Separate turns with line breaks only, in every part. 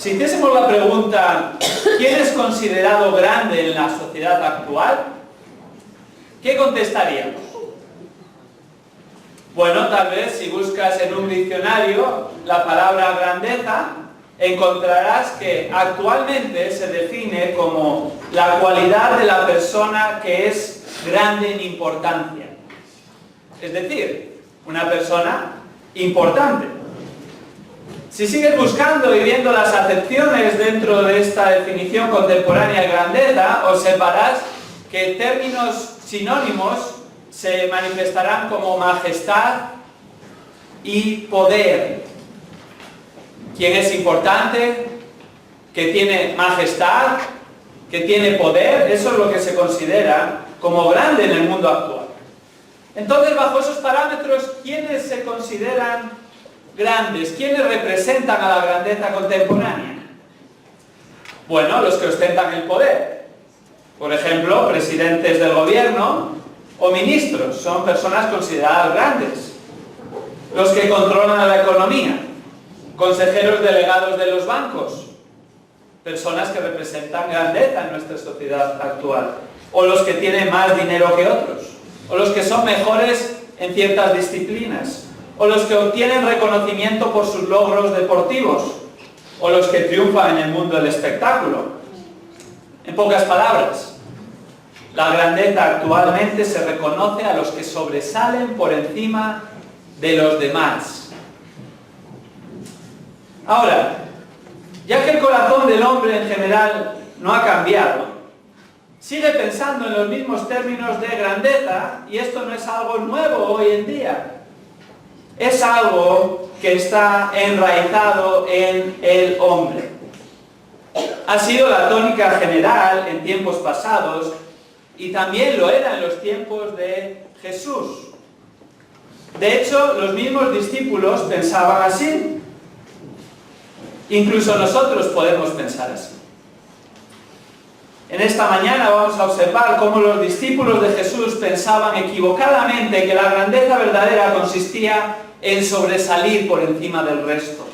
Si hiciésemos la pregunta, ¿quién es considerado grande en la sociedad actual? ¿Qué contestaríamos? Bueno, tal vez si buscas en un diccionario la palabra grandeza, encontrarás que actualmente se define como la cualidad de la persona que es grande en importancia. Es decir, una persona importante. Si sigues buscando y viendo las acepciones dentro de esta definición contemporánea de grandeza, observarás que términos sinónimos se manifestarán como majestad y poder. ¿Quién es importante? ¿Que tiene majestad? ¿Que tiene poder? Eso es lo que se considera como grande en el mundo actual. Entonces, bajo esos parámetros, ¿quiénes se consideran grandes? ¿Quiénes representan a la grandeza contemporánea? Bueno, los que ostentan el poder. Por ejemplo, presidentes del gobierno o ministros son personas consideradas grandes. Los que controlan la economía, consejeros delegados de los bancos, personas que representan grandeza en nuestra sociedad actual. O los que tienen más dinero que otros. O los que son mejores en ciertas disciplinas. O los que obtienen reconocimiento por sus logros deportivos. O los que triunfan en el mundo del espectáculo. En pocas palabras, la grandeza actualmente se reconoce a los que sobresalen por encima de los demás. Ahora, ya que el corazón del hombre en general no ha cambiado, sigue pensando en los mismos términos de grandeza, y esto no es algo nuevo hoy en día. Es algo que está enraizado en el hombre. Ha sido la tónica general en tiempos pasados, y también lo era en los tiempos de Jesús. De hecho, los mismos discípulos pensaban así. Incluso nosotros podemos pensar así. En esta mañana vamos a observar cómo los discípulos de Jesús pensaban equivocadamente que la grandeza verdadera consistía en sobresalir por encima del resto.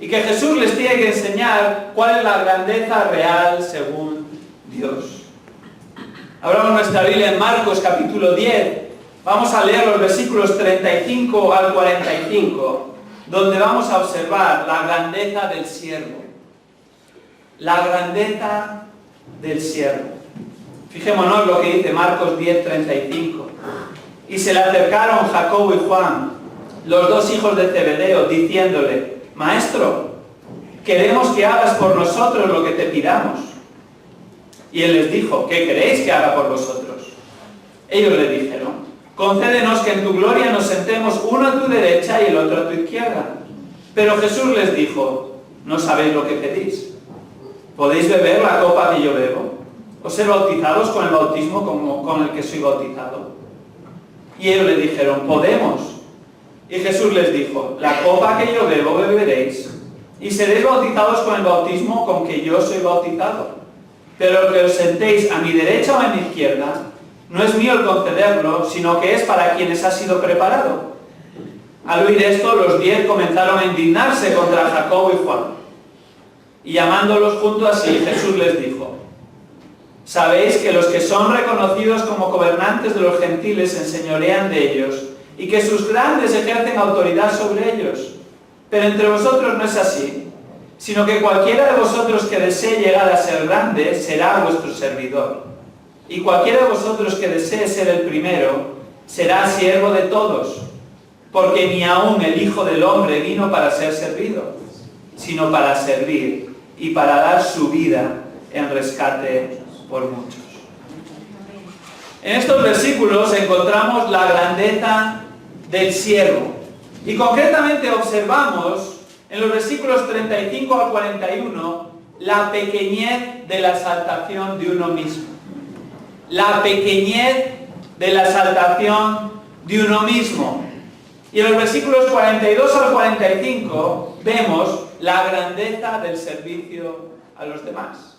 Y que Jesús les tiene que enseñar cuál es la grandeza real según Dios. Abramos nuestra Biblia en Marcos capítulo 10. Vamos a leer los versículos 35 al 45, donde vamos a observar la grandeza del siervo. La grandeza del siervo. Fijémonos lo que dice Marcos 10:35. Y se le acercaron Jacobo y Juan, los dos hijos de Zebedeo, diciéndole: Maestro, queremos que hagas por nosotros lo que te pidamos. Y él les dijo: ¿qué queréis que haga por vosotros? Ellos le dijeron: concédenos que en tu gloria nos sentemos uno a tu derecha y el otro a tu izquierda. Pero Jesús les dijo: no sabéis lo que pedís. ¿Podéis beber la copa que yo bebo? ¿O ser bautizados con el bautismo con el que soy bautizado? Y ellos le dijeron: podemos. Y Jesús les dijo: la copa que yo bebo beberéis, y seréis bautizados con el bautismo con que yo soy bautizado. Pero que os sentéis a mi derecha o a mi izquierda, no es mío el concederlo, sino que es para quienes ha sido preparado. Al oír esto, los 10 comenzaron a indignarse contra Jacobo y Juan. Y llamándolos junto a sí, Jesús les dijo: sabéis que los que son reconocidos como gobernantes de los gentiles se enseñorean de ellos, y que sus grandes ejercen autoridad sobre ellos. Pero entre vosotros no es así, sino que cualquiera de vosotros que desee llegar a ser grande será vuestro servidor. Y cualquiera de vosotros que desee ser el primero será siervo de todos, porque ni aun el Hijo del Hombre vino para ser servido, sino para servir y para dar su vida en rescate por muchos. En estos versículos encontramos la grandeza del siervo, y concretamente observamos en los versículos 35 al 41 la pequeñez de la exaltación de uno mismo. La pequeñez de la exaltación de uno mismo. Y en los versículos 42 al 45 vemos la grandeza del servicio a los demás.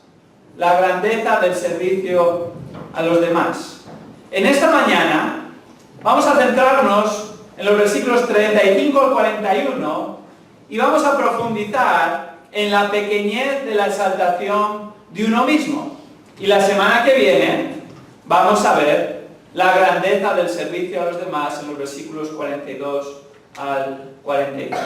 La grandeza del servicio a los demás. En esta mañana vamos a centrarnos en los versículos 35 al 41 y vamos a profundizar en la pequeñez de la exaltación de uno mismo. Y la semana que viene vamos a ver la grandeza del servicio a los demás en los versículos 42 al 45.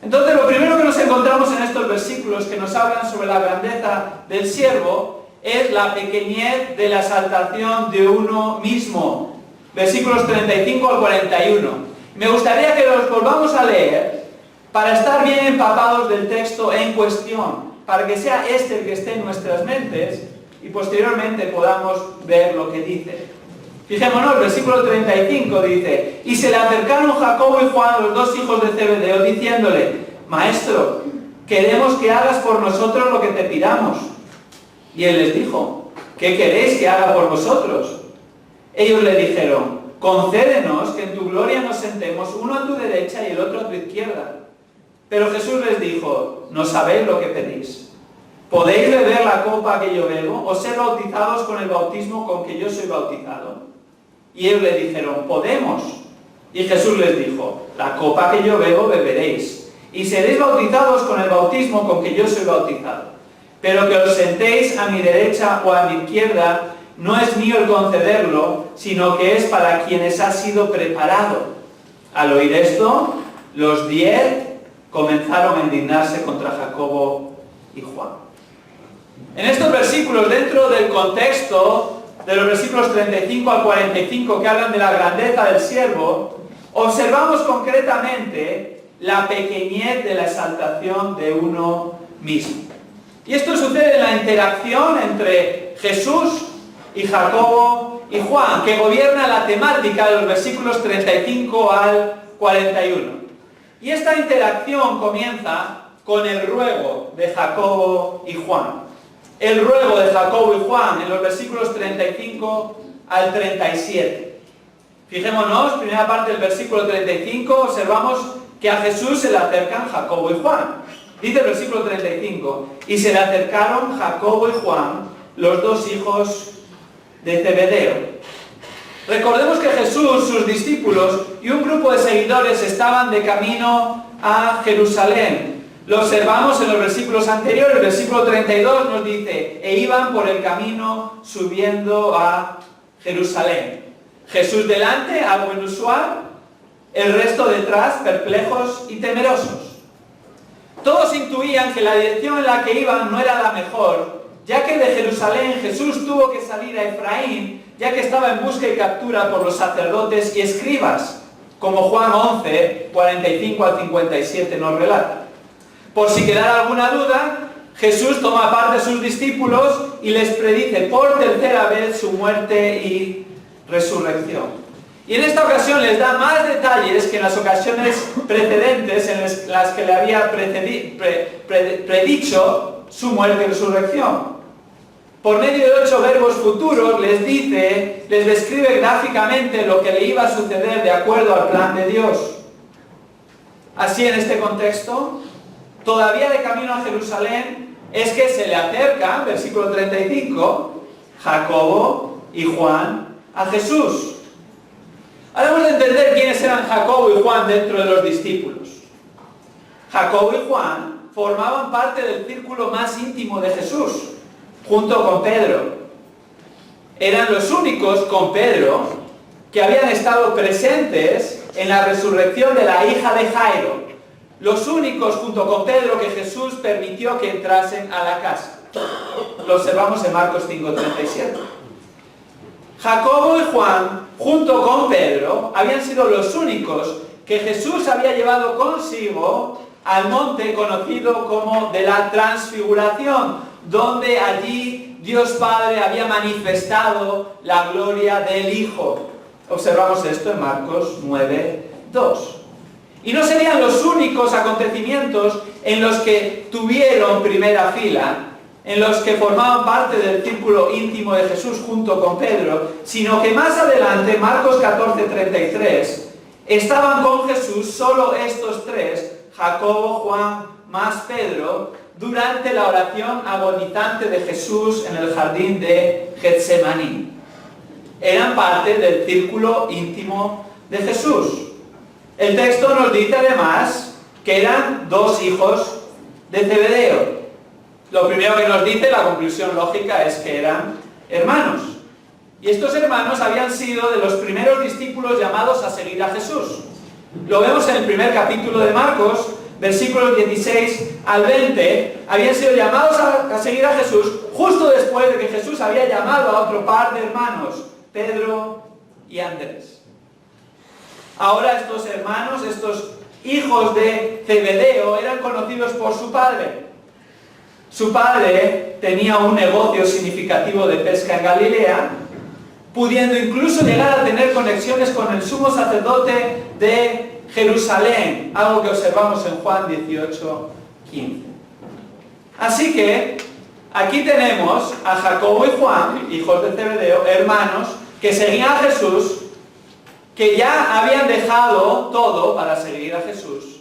Entonces, lo primero que nos encontramos en estos versículos que nos hablan sobre la grandeza del siervo es la pequeñez de la exaltación de uno mismo. Versículos 35 al 41. Me gustaría que los volvamos a leer para estar bien empapados del texto en cuestión, para que sea este el que esté en nuestras mentes y posteriormente podamos ver lo que dice. Fijémonos, el versículo 35 dice: y se le acercaron Jacobo y Juan, los dos hijos de Zebedeo, diciéndole: Maestro, queremos que hagas por nosotros lo que te pidamos. Y él les dijo: ¿qué queréis que haga por vosotros? Ellos le dijeron: concédenos que en tu gloria nos sentemos, uno a tu derecha y el otro a tu izquierda. Pero Jesús les dijo: no sabéis lo que pedís. ¿Podéis beber la copa que yo bebo, o ser bautizados con el bautismo con que yo soy bautizado? Y ellos le dijeron: podemos. Y Jesús les dijo: la copa que yo bebo beberéis, y seréis bautizados con el bautismo con que yo soy bautizado. Pero que os sentéis a mi derecha o a mi izquierda, no es mío el concederlo, sino que es para quienes ha sido preparado. Al oír esto, los 10 comenzaron a indignarse contra Jacobo y Juan. En estos versículos, dentro del contexto de los versículos 35 al 45 que hablan de la grandeza del siervo, observamos concretamente la pequeñez de la exaltación de uno mismo. Y esto sucede en la interacción entre Jesús y Jacobo y Juan, que gobierna la temática de los versículos 35 al 41. Y esta interacción comienza con el ruego de Jacobo y Juan. El ruego de Jacobo y Juan en los versículos 35 al 37. Fijémonos, primera parte del versículo 35, observamos que a Jesús se le acercan Jacobo y Juan. Dice el versículo 35: y se le acercaron Jacobo y Juan, los dos hijos de Zebedeo. Recordemos que Jesús, sus discípulos y un grupo de seguidores estaban de camino a Jerusalén. Lo observamos en los versículos anteriores. El versículo 32 nos dice: e iban por el camino subiendo a Jerusalén. Jesús delante, algo inusual, el resto detrás, perplejos y temerosos. Todos intuían que la dirección en la que iban no era la mejor, ya que de Jerusalén Jesús tuvo que salir a Efraín, ya que estaba en busca y captura por los sacerdotes y escribas, como Juan 11, 45 al 57 nos relata. Por si quedara alguna duda, Jesús toma parte de sus discípulos y les predice por tercera vez su muerte y resurrección. Y en esta ocasión les da más detalles que en las ocasiones precedentes en las que le había predicho su muerte y resurrección. Por medio de 8 verbos futuros les describe gráficamente lo que le iba a suceder de acuerdo al plan de Dios. Así, en este contexto, todavía de camino a Jerusalén, es que se le acercan, versículo 35, Jacobo y Juan a Jesús. Ahora vamos a entender quiénes eran Jacobo y Juan dentro de los discípulos. Jacobo y Juan formaban parte del círculo más íntimo de Jesús, junto con Pedro. Eran los únicos con Pedro que habían estado presentes en la resurrección de la hija de Jairo. Los únicos junto con Pedro que Jesús permitió que entrasen a la casa. Lo observamos en Marcos 5:37. Jacobo y Juan, junto con Pedro, habían sido los únicos que Jesús había llevado consigo al monte conocido como de la Transfiguración, donde allí Dios Padre había manifestado la gloria del Hijo. Observamos esto en Marcos 9:2. Y no serían los únicos acontecimientos en los que tuvieron primera fila, en los que formaban parte del círculo íntimo de Jesús junto con Pedro, sino que más adelante, Marcos 14:33, estaban con Jesús solo estos tres, Jacobo, Juan, más Pedro, durante la oración agonizante de Jesús en el jardín de Getsemaní. Eran parte del círculo íntimo de Jesús. El texto nos dice además que eran dos hijos de Zebedeo. Lo primero que nos dice, la conclusión lógica, es que eran hermanos. Y estos hermanos habían sido de los primeros discípulos llamados a seguir a Jesús. Lo vemos en el primer capítulo de Marcos, versículos 16 al 20, habían sido llamados a seguir a Jesús justo después de que Jesús había llamado a otro par de hermanos, Pedro y Andrés. Ahora estos hermanos, estos hijos de Zebedeo, eran conocidos por su padre. Su padre tenía un negocio significativo de pesca en Galilea, pudiendo incluso llegar a tener conexiones con el sumo sacerdote de Jerusalén, algo que observamos en Juan 18:15. Así que aquí tenemos a Jacobo y Juan, hijos de Zebedeo, hermanos, que seguían a Jesús, que ya habían dejado todo para seguir a Jesús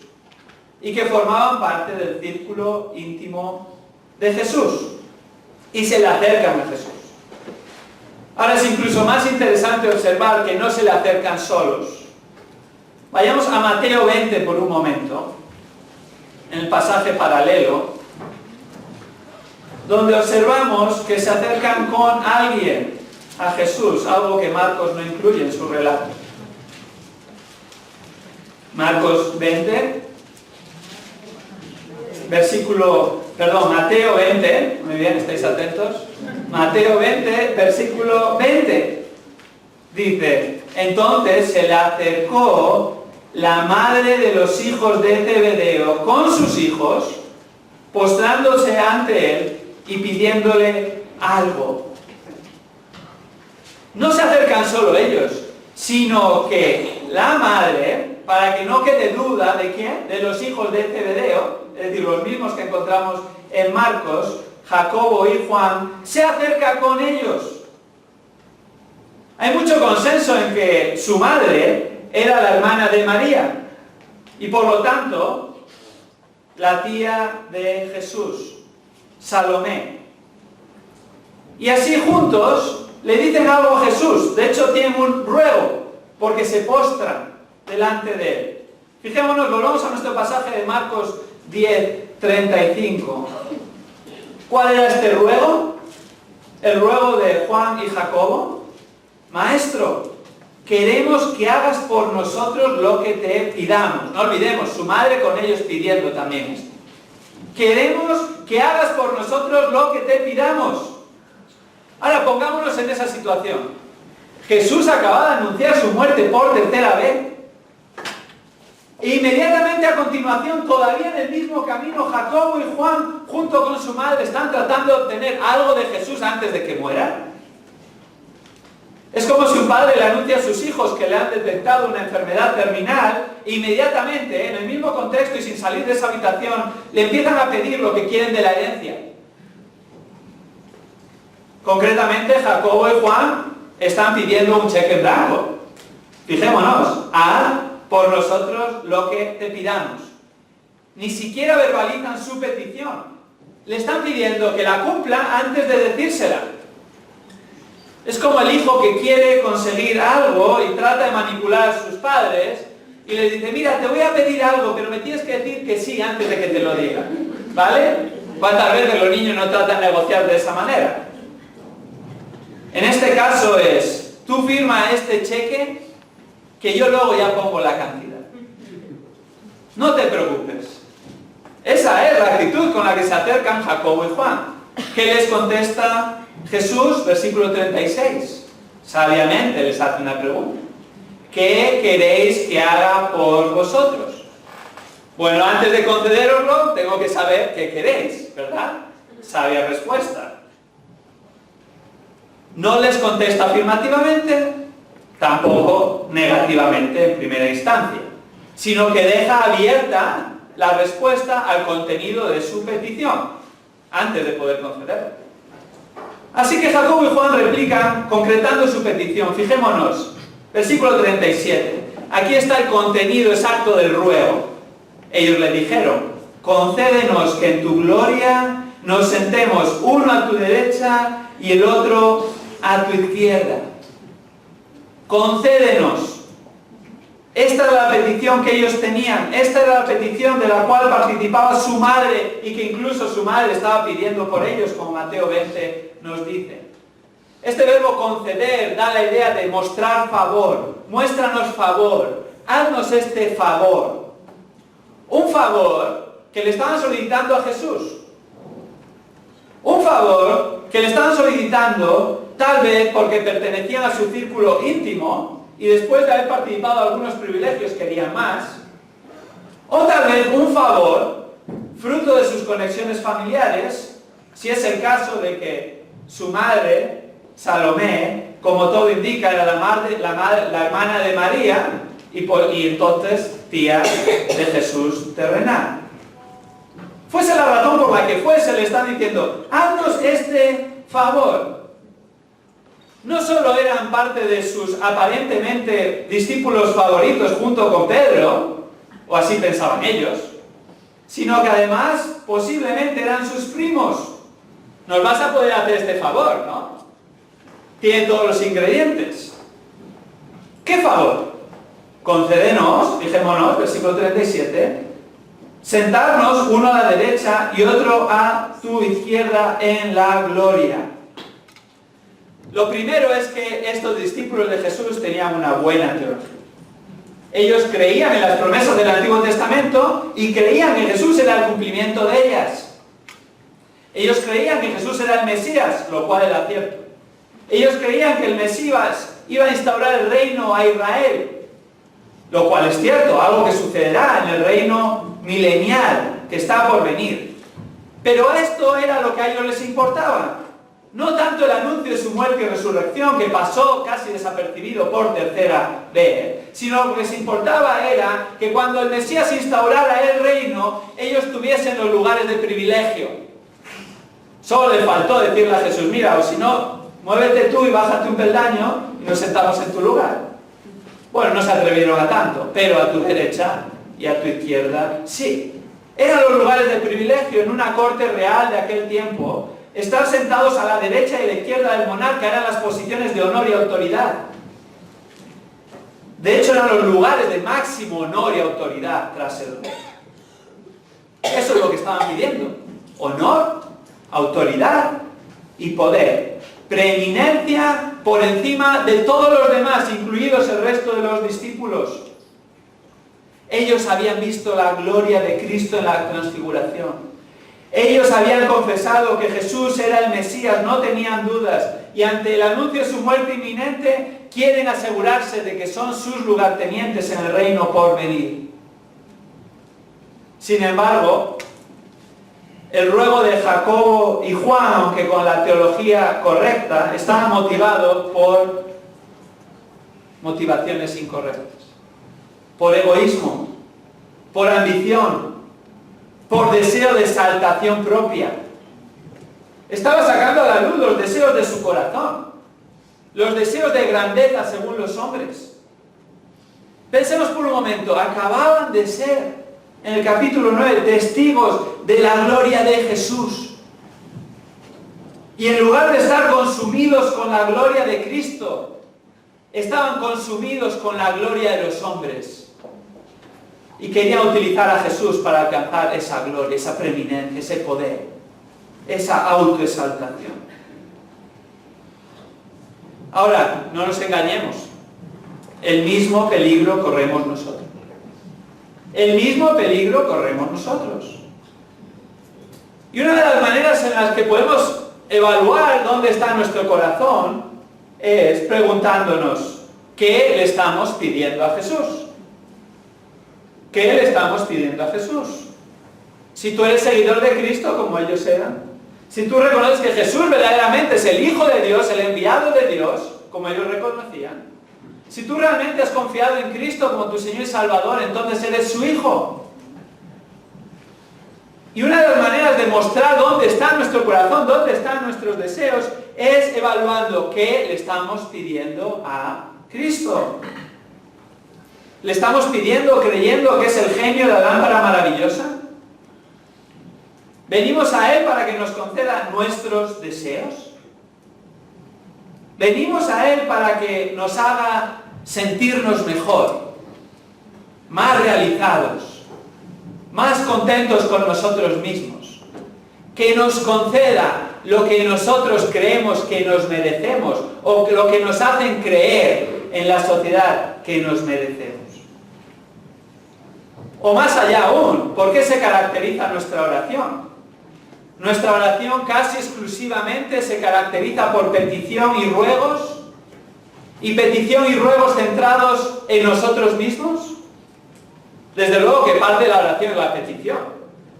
y que formaban parte del círculo íntimo de Jesús y se le acercan a Jesús. Ahora es incluso más interesante observar que no se le acercan solos. Vayamos a Mateo 20 por un momento, en el pasaje paralelo, donde observamos que se acercan con alguien a Jesús, algo que Marcos no incluye en su relato. Marcos 20, Mateo 20, muy bien, estáis atentos. Mateo 20, versículo 20, dice: entonces se le acercó la madre de los hijos de Zebedeo con sus hijos, postrándose ante él y pidiéndole algo. No se acercan solo ellos, sino que la madre, para que no quede duda de quién, de los hijos de Zebedeo, es decir, los mismos que encontramos en Marcos, Jacobo y Juan, se acerca con ellos. Hay mucho consenso en que su madre era la hermana de María y por lo tanto la tía de Jesús, Salomé. Y así juntos le dicen algo a Jesús. De hecho tienen un ruego porque se postran delante de él. Fijémonos, volvamos a nuestro pasaje de Marcos 10:35. ¿Cuál era este ruego? El ruego de Juan y Jacobo. Maestro, queremos que hagas por nosotros lo que te pidamos. No olvidemos, su madre con ellos pidiendo también esto. Queremos que hagas por nosotros lo que te pidamos. Ahora pongámonos en esa situación. Jesús acaba de anunciar su muerte por tercera vez. E inmediatamente a continuación, todavía en el mismo camino, Jacobo y Juan, junto con su madre, están tratando de obtener algo de Jesús antes de que muera. Es como si un padre le anuncia a sus hijos que le han detectado una enfermedad terminal, e inmediatamente, en el mismo contexto y sin salir de esa habitación, le empiezan a pedir lo que quieren de la herencia. Concretamente, Jacobo y Juan están pidiendo un cheque en blanco. Fijémonos, haz por nosotros lo que te pidamos. Ni siquiera verbalizan su petición. Le están pidiendo que la cumpla antes de decírsela. Es como el hijo que quiere conseguir algo y trata de manipular a sus padres y les dice: mira, te voy a pedir algo, pero me tienes que decir que sí antes de que te lo diga. ¿Vale? ¿Cuántas veces los niños no tratan de negociar de esa manera? En este caso es: tú firma este cheque que yo luego ya pongo la cantidad. No te preocupes. Esa es la actitud con la que se acercan Jacobo y Juan. ¿Qué les contesta Jesús? Versículo 36. Sabiamente les hace una pregunta. ¿Qué queréis que haga por vosotros? Bueno, antes de concederoslo, tengo que saber qué queréis, ¿verdad? Sabia respuesta. No les contesta afirmativamente, tampoco negativamente en primera instancia, sino que deja abierta la respuesta al contenido de su petición, antes de poder concederla. Así que Jacobo y Juan replican concretando su petición. Fijémonos, versículo 37. Aquí está el contenido exacto del ruego. Ellos le dijeron: concédenos que en tu gloria nos sentemos uno a tu derecha y el otro a tu izquierda. Concédenos. Esta era la petición que ellos tenían, esta era la petición de la cual participaba su madre y que incluso su madre estaba pidiendo por ellos, como Mateo 20 nos dice. Este verbo conceder da la idea de mostrar favor. Muéstranos favor, haznos este favor. Un favor que le estaban solicitando a Jesús. Un favor que le estaban solicitando tal vez porque pertenecían a su círculo íntimo y después de haber participado en algunos privilegios querían más. O tal vez un favor fruto de sus conexiones familiares, si es el caso de que su madre, Salomé, como todo indica, era la hermana de María y entonces tía de Jesús terrenal. Fuese la razón por la que fuese, le están diciendo, haznos este favor. No solo eran parte de sus aparentemente discípulos favoritos junto con Pedro, o así pensaban ellos, sino que además posiblemente eran sus primos. Nos vas a poder hacer este favor, ¿no? Tiene todos los ingredientes. ¿Qué favor? Concédenos, fijémonos, versículo 37, sentarnos uno a la derecha y otro a tu izquierda en la gloria. Lo primero es que estos discípulos de Jesús tenían una buena teología. Ellos creían en las promesas del Antiguo Testamento y creían que Jesús era el cumplimiento de ellas. Ellos creían que Jesús era el Mesías, lo cual era cierto. Ellos creían que el Mesías iba a instaurar el reino a Israel, lo cual es cierto, algo que sucederá en el reino milenial que está por venir. Pero esto era lo que a ellos les importaba. No tanto el anuncio de su muerte y resurrección, que pasó casi desapercibido por tercera vez, sino lo que les importaba era que cuando el Mesías instaurara el reino, ellos tuviesen los lugares de privilegio. Solo le faltó decirle a Jesús, mira, o si no, muévete tú y bájate un peldaño y nos sentamos en tu lugar. Bueno, no se atrevieron a tanto, pero a tu derecha y a tu izquierda, sí. Eran los lugares de privilegio en una corte real de aquel tiempo. Estar sentados a la derecha y a la izquierda del monarca eran las posiciones de honor y autoridad. De hecho, eran los lugares de máximo honor y autoridad tras el rey. Eso es lo que estaban pidiendo. Honor, autoridad y poder. Preeminencia por encima de todos los demás, incluidos el resto de los discípulos. Ellos habían visto la gloria de Cristo en la transfiguración. Ellos habían confesado que Jesús era el Mesías, no tenían dudas, y ante el anuncio de su muerte inminente, quieren asegurarse de que son sus lugartenientes en el reino por venir. Sin embargo, el ruego de Jacobo y Juan, aunque con la teología correcta, estaba motivado por motivaciones incorrectas, por egoísmo, por ambición, por deseo de exaltación propia. Estaba sacando a la luz los deseos de su corazón, los deseos de grandeza según los hombres. Pensemos por un momento, acababan de ser, en el capítulo 9, testigos de la gloria de Jesús. Y en lugar de estar consumidos con la gloria de Cristo, estaban consumidos con la gloria de los hombres. Y querían utilizar a Jesús para alcanzar esa gloria, esa preeminencia, ese poder, esa autoexaltación. Ahora, no nos engañemos. El mismo peligro corremos nosotros. El mismo peligro corremos nosotros. Y una de las maneras en las que podemos evaluar dónde está nuestro corazón es preguntándonos, ¿qué le estamos pidiendo a Jesús? ¿Qué le estamos pidiendo a Jesús? Si tú eres seguidor de Cristo como ellos eran, si tú reconoces que Jesús verdaderamente es el Hijo de Dios, el enviado de Dios, como ellos reconocían, si tú realmente has confiado en Cristo como tu Señor y Salvador, entonces eres su Hijo. Y una de las maneras de mostrar dónde está nuestro corazón, dónde están nuestros deseos, es evaluando qué le estamos pidiendo a Cristo. ¿Le estamos pidiendo, creyendo que es el genio de la lámpara maravillosa? ¿Venimos a Él para que nos conceda nuestros deseos? ¿Venimos a Él para que nos haga sentirnos mejor? más realizados, más contentos con nosotros mismos, que nos conceda lo que nosotros creemos que nos merecemos o lo que nos hacen creer en la sociedad que nos merecemos. O más allá aún, ¿por qué se caracteriza nuestra oración? Nuestra oración casi exclusivamente se caracteriza por petición y ruegos centrados en nosotros mismos. Desde luego que parte de la oración es la petición,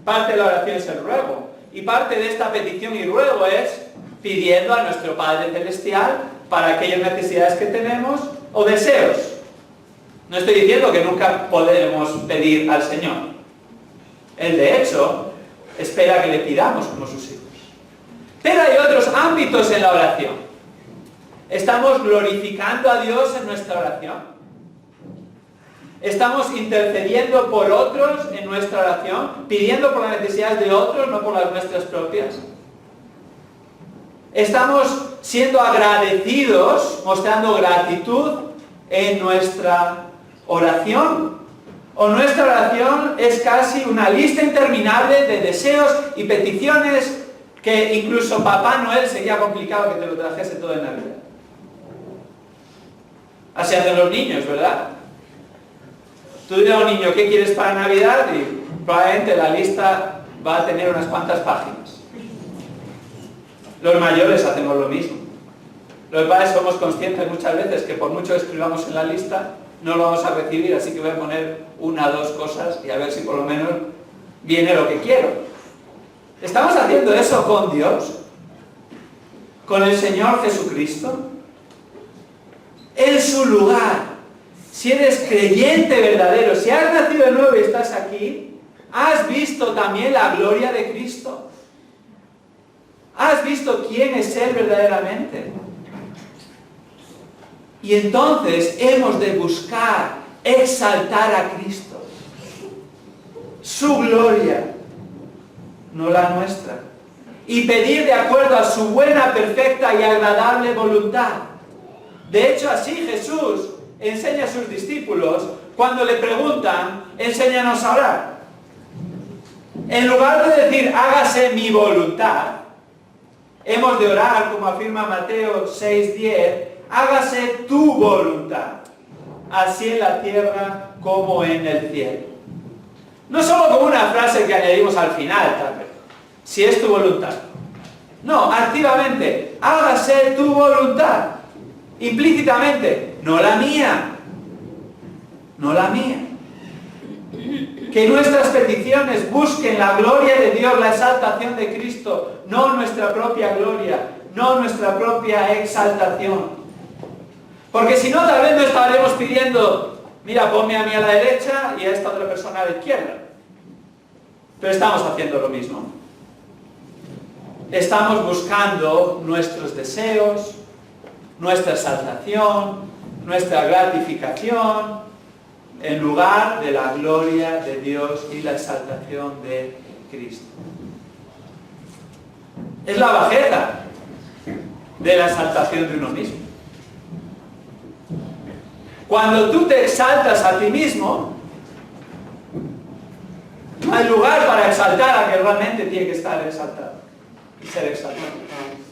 parte de la oración es el ruego, y parte de esta petición y ruego es pidiendo a nuestro Padre Celestial para aquellas necesidades que tenemos o deseos. No estoy diciendo que nunca podemos pedir al Señor. Él, de hecho, espera que le pidamos como sus hijos. Pero hay otros ámbitos en la oración. ¿Estamos glorificando a Dios en nuestra oración? ¿Estamos intercediendo por otros en nuestra oración? ¿Pidiendo por las necesidades de otros, no por las nuestras propias? ¿Estamos siendo agradecidos, mostrando gratitud en nuestra oración? ¿O nuestra oración es casi una lista interminable de deseos y peticiones que incluso Papá Noel sería complicado que te lo trajese todo en Navidad? Así hacen los niños, ¿verdad? Tú dices a un niño, ¿qué quieres para Navidad? Y probablemente la lista va a tener unas cuantas páginas. Los mayores hacemos lo mismo. Los padres somos conscientes muchas veces que por mucho que escribamos en la lista, no lo vamos a recibir, así que voy a poner una o dos cosas y a ver si por lo menos viene lo que quiero. ¿Estamos haciendo eso con Dios? ¿Con el Señor Jesucristo? En su lugar. Si eres creyente verdadero, si has nacido de nuevo y estás aquí, ¿has visto también la gloria de Cristo? ¿Has visto quién es Él verdaderamente? Y entonces hemos de buscar exaltar a Cristo. Su gloria, no la nuestra. Y pedir de acuerdo a su buena, perfecta y agradable voluntad. De hecho, así Jesús enseña a sus discípulos cuando le preguntan, enséñanos a orar. En lugar de decir, hágase mi voluntad, hemos de orar, como afirma Mateo 6:10, hágase tu voluntad, así en la tierra como en el cielo. No solo como una frase que añadimos al final, tal vez, si es tu voluntad. No, activamente, hágase tu voluntad. Implícitamente, no la mía, no la mía. Que nuestras peticiones busquen la gloria de Dios, la exaltación de Cristo, no nuestra propia gloria, no nuestra propia exaltación. Porque si no, tal vez no estaremos pidiendo, mira, ponme a mí a la derecha y a esta otra persona a la izquierda. Pero estamos haciendo lo mismo. Estamos buscando nuestros deseos, nuestra exaltación, nuestra gratificación, en lugar de la gloria de Dios y la exaltación de Cristo. Es la bajeza de la exaltación de uno mismo. Cuando tú te exaltas a ti mismo, no hay lugar para exaltar a que realmente tiene que estar exaltado y ser exaltado.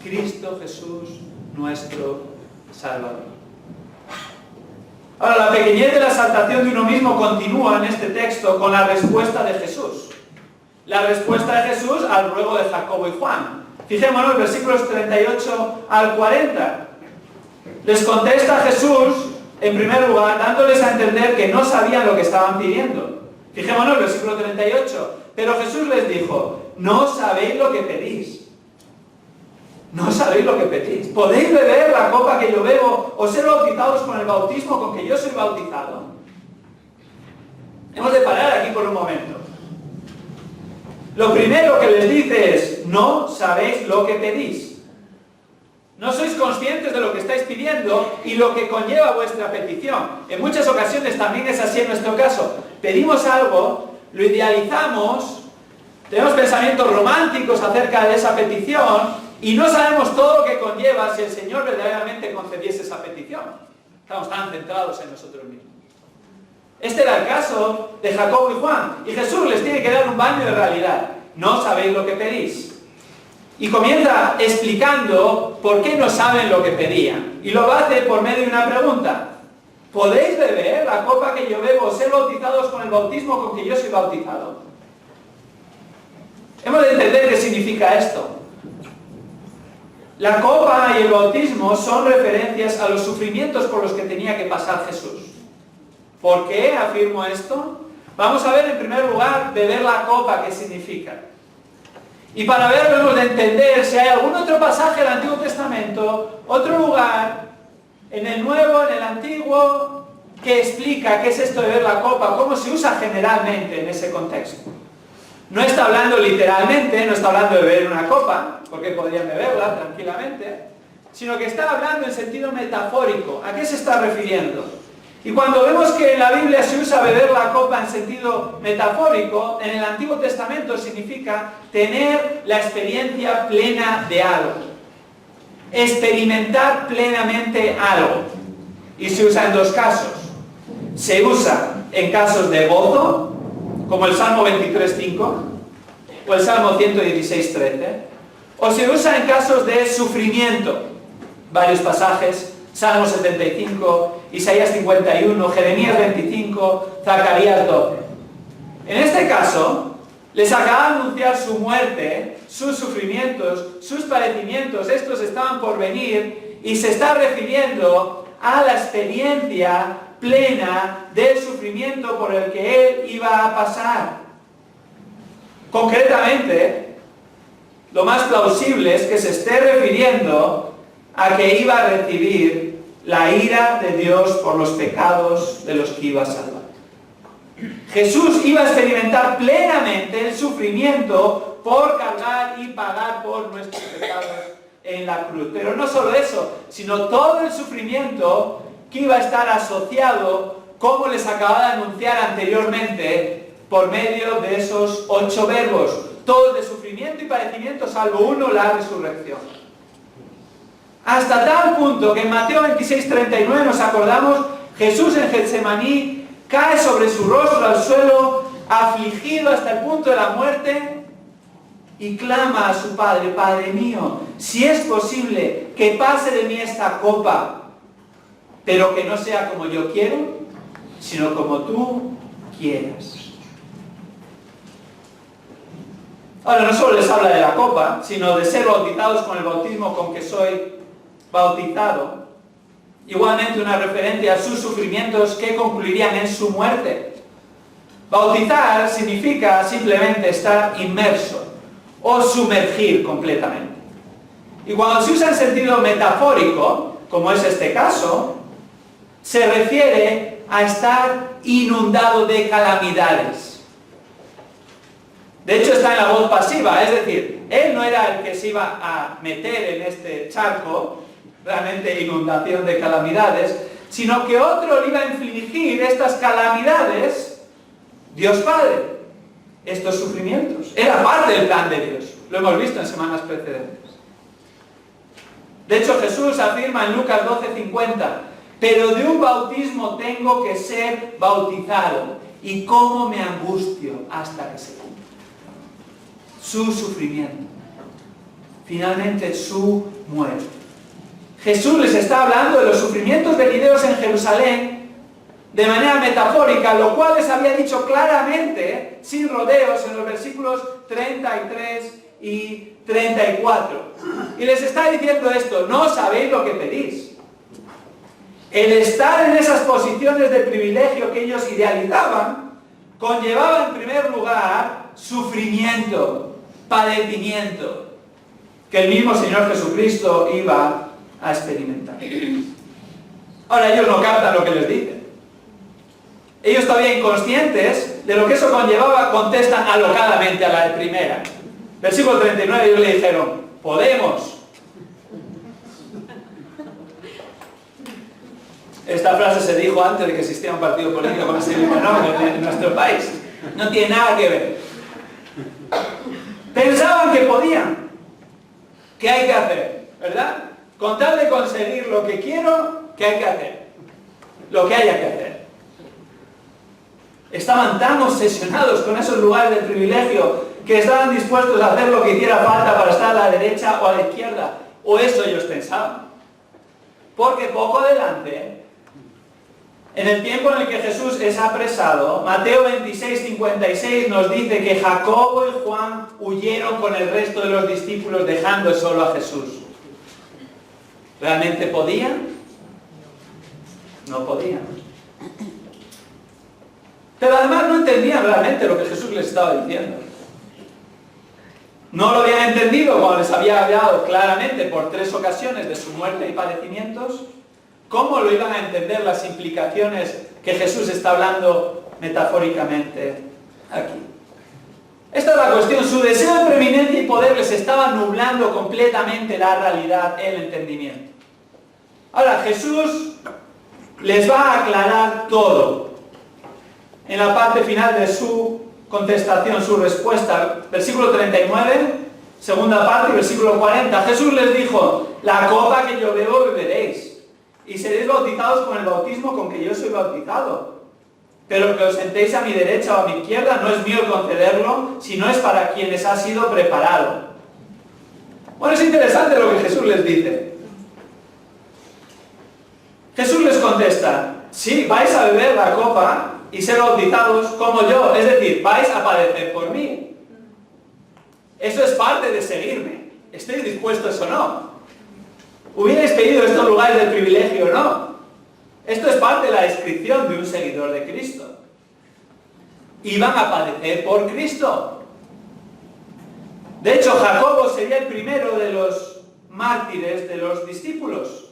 Cristo Jesús, nuestro Salvador. Ahora, la pequeñez de la exaltación de uno mismo continúa en este texto con la respuesta de Jesús. La respuesta de Jesús al ruego de Jacobo y Juan. Fijémonos, versículos 38 al 40. Les contesta Jesús, en primer lugar, dándoles a entender que no sabían lo que estaban pidiendo. Fijémonos, versículo 38. Pero Jesús les dijo, no sabéis lo que pedís. No sabéis lo que pedís. ¿Podéis beber la copa que yo bebo o ser bautizados con el bautismo con que yo soy bautizado? Hemos de parar aquí por un momento. Lo primero que les dice es, no sabéis lo que pedís. No sois conscientes de lo que estáis pidiendo y lo que conlleva vuestra petición. En muchas ocasiones también es así en nuestro caso. Pedimos algo, lo idealizamos, tenemos pensamientos románticos acerca de esa petición y no sabemos todo lo que conlleva si el Señor verdaderamente concediese esa petición. Estamos tan centrados en nosotros mismos. Este era el caso de Jacobo y Juan. Y Jesús les tiene que dar un baño de realidad. No sabéis lo que pedís. Y comienza explicando por qué no saben lo que pedían. Y lo hace por medio de una pregunta. ¿Podéis beber la copa que yo bebo o ser bautizados con el bautismo con que yo soy bautizado? Hemos de entender qué significa esto. La copa y el bautismo son referencias a los sufrimientos por los que tenía que pasar Jesús. ¿Por qué afirmo esto? Vamos a ver en primer lugar beber la copa, qué significa. Y para verlo hemos de entender si hay algún otro pasaje del Antiguo Testamento, otro lugar, en el Nuevo, en el Antiguo, que explica qué es esto de beber la copa, cómo se usa generalmente en ese contexto. No está hablando literalmente, no está hablando de beber una copa, porque podrían beberla tranquilamente, sino que está hablando en sentido metafórico. ¿A qué se está refiriendo? Y cuando vemos que en la Biblia se usa beber la copa en sentido metafórico, en el Antiguo Testamento significa tener la experiencia plena de algo. Experimentar plenamente algo. Y se usa en dos casos. Se usa en casos de gozo, como el Salmo 23.5, o el Salmo 116.13, o se usa en casos de sufrimiento. Varios pasajes, Salmo 75, Isaías 51, Jeremías 25, Zacarías 12. En este caso, les acaba de anunciar su muerte, sus sufrimientos, sus padecimientos, estos estaban por venir, y se está refiriendo a la experiencia plena del sufrimiento por el que él iba a pasar. Concretamente, lo más plausible es que se esté refiriendo a que iba a recibir la ira de Dios por los pecados de los que iba a salvar. Jesús iba a experimentar plenamente el sufrimiento por cargar y pagar por nuestros pecados en la cruz. Pero no solo eso, sino todo el sufrimiento que iba a estar asociado, como les acababa de anunciar anteriormente, por medio de esos 8 verbos, todos de sufrimiento y padecimiento, salvo uno, la resurrección. Hasta tal punto que en Mateo 26:39 nos acordamos, Jesús en Getsemaní cae sobre su rostro al suelo, afligido hasta el punto de la muerte, y clama a su Padre: Padre mío, si es posible, que pase de mí esta copa, pero que no sea como yo quiero, sino como tú quieras. Ahora, no solo les habla de la copa, sino de ser bautizados con el bautismo con que soy bautizado. Igualmente una referencia a sus sufrimientos que concluirían en su muerte. Bautizar significa simplemente estar inmerso o sumergir completamente. Y cuando se usa en sentido metafórico, como es este caso, se refiere a estar inundado de calamidades. De hecho está en la voz pasiva, es decir, él no era el que se iba a meter en este charco, realmente inundación de calamidades, sino que otro le iba a infligir estas calamidades, Dios Padre, estos sufrimientos. Era parte del plan de Dios, lo hemos visto en semanas precedentes. De hecho Jesús afirma en Lucas 12:50, pero de un bautismo tengo que ser bautizado, y cómo me angustio hasta que se cumpla. Su sufrimiento, finalmente su muerte. Jesús les está hablando de los sufrimientos venideros en Jerusalén de manera metafórica, lo cual les había dicho claramente, sin rodeos, en los versículos 33 y 34. Y les está diciendo esto: no sabéis lo que pedís. El estar en esas posiciones de privilegio que ellos idealizaban conllevaba en primer lugar sufrimiento, padecimiento, que el mismo Señor Jesucristo iba a experimentar. Ahora ellos no captan lo que les dicen. Ellos todavía inconscientes de lo que eso conllevaba, contestan alocadamente a la de primera. Versículo 39, ellos le dijeron: podemos. Esta frase se dijo antes de que existiera un partido político con ese mismo nombre en nuestro país. No tiene nada que ver. Pensaban que podían. ¿Qué hay que hacer? ¿Verdad? Con tal de conseguir lo que quiero, ¿qué hay que hacer? Lo que haya que hacer. Estaban tan obsesionados con esos lugares de privilegio que estaban dispuestos a hacer lo que hiciera falta para estar a la derecha o a la izquierda. O eso ellos pensaban. Porque poco adelante, en el tiempo en el que Jesús es apresado, Mateo 26:56 nos dice que Jacobo y Juan huyeron con el resto de los discípulos dejando solo a Jesús. ¿Realmente podían? No podían. Pero además no entendían realmente lo que Jesús les estaba diciendo. No lo habían entendido cuando les había hablado claramente por 3 ocasiones de su muerte y padecimientos. ¿Cómo lo iban a entender las implicaciones que Jesús está hablando metafóricamente aquí? Esta es la cuestión. Su deseo de preeminencia y poder les estaba nublando completamente la realidad, el entendimiento. Ahora, Jesús les va a aclarar todo. En la parte final de su contestación, su respuesta, versículo 39, segunda parte, y versículo 40, Jesús les dijo: la copa que yo bebo beberéis, y seréis bautizados con el bautismo con que yo soy bautizado. Pero que os sentéis a mi derecha o a mi izquierda no es mío concederlo, sino es para quienes ha sido preparado. Bueno, es interesante lo que Jesús les dice. Jesús les contesta: sí, vais a beber la copa y ser bautizados como yo, es decir, vais a padecer por mí. Eso es parte de seguirme. ¿Estáis dispuestos o no? ¿Hubierais pedido estos lugares de privilegio o no? Esto es parte de la descripción de un seguidor de Cristo. Iban a padecer por Cristo. De hecho, Jacobo sería el primero de los mártires de los discípulos.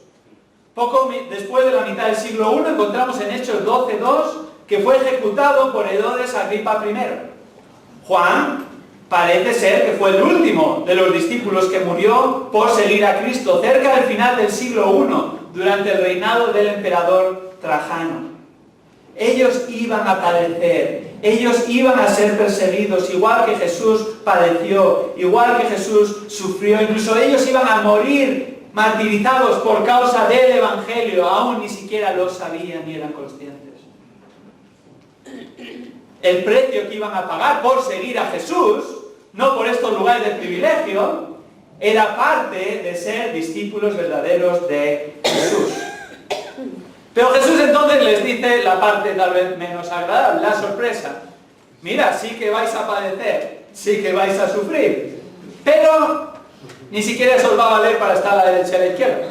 Poco después de la mitad del siglo I encontramos en Hechos 12:2 que fue ejecutado por Herodes Agripa I. Juan parece ser que fue el último de los discípulos que murió por seguir a Cristo, cerca del final del siglo I, durante el reinado del emperador Trajano. Ellos iban a padecer, ellos iban a ser perseguidos, igual que Jesús padeció, igual que Jesús sufrió, incluso ellos iban a morir martirizados por causa del Evangelio, aún ni siquiera lo sabían ni eran conscientes. El precio que iban a pagar por seguir a Jesús, no por estos lugares de privilegio, era parte de ser discípulos verdaderos de Jesús. Pero Jesús entonces les dice la parte tal vez menos agradable, la sorpresa. Mira, sí que vais a padecer, sí que vais a sufrir, pero ni siquiera eso os va a valer para estar a la derecha y a la izquierda.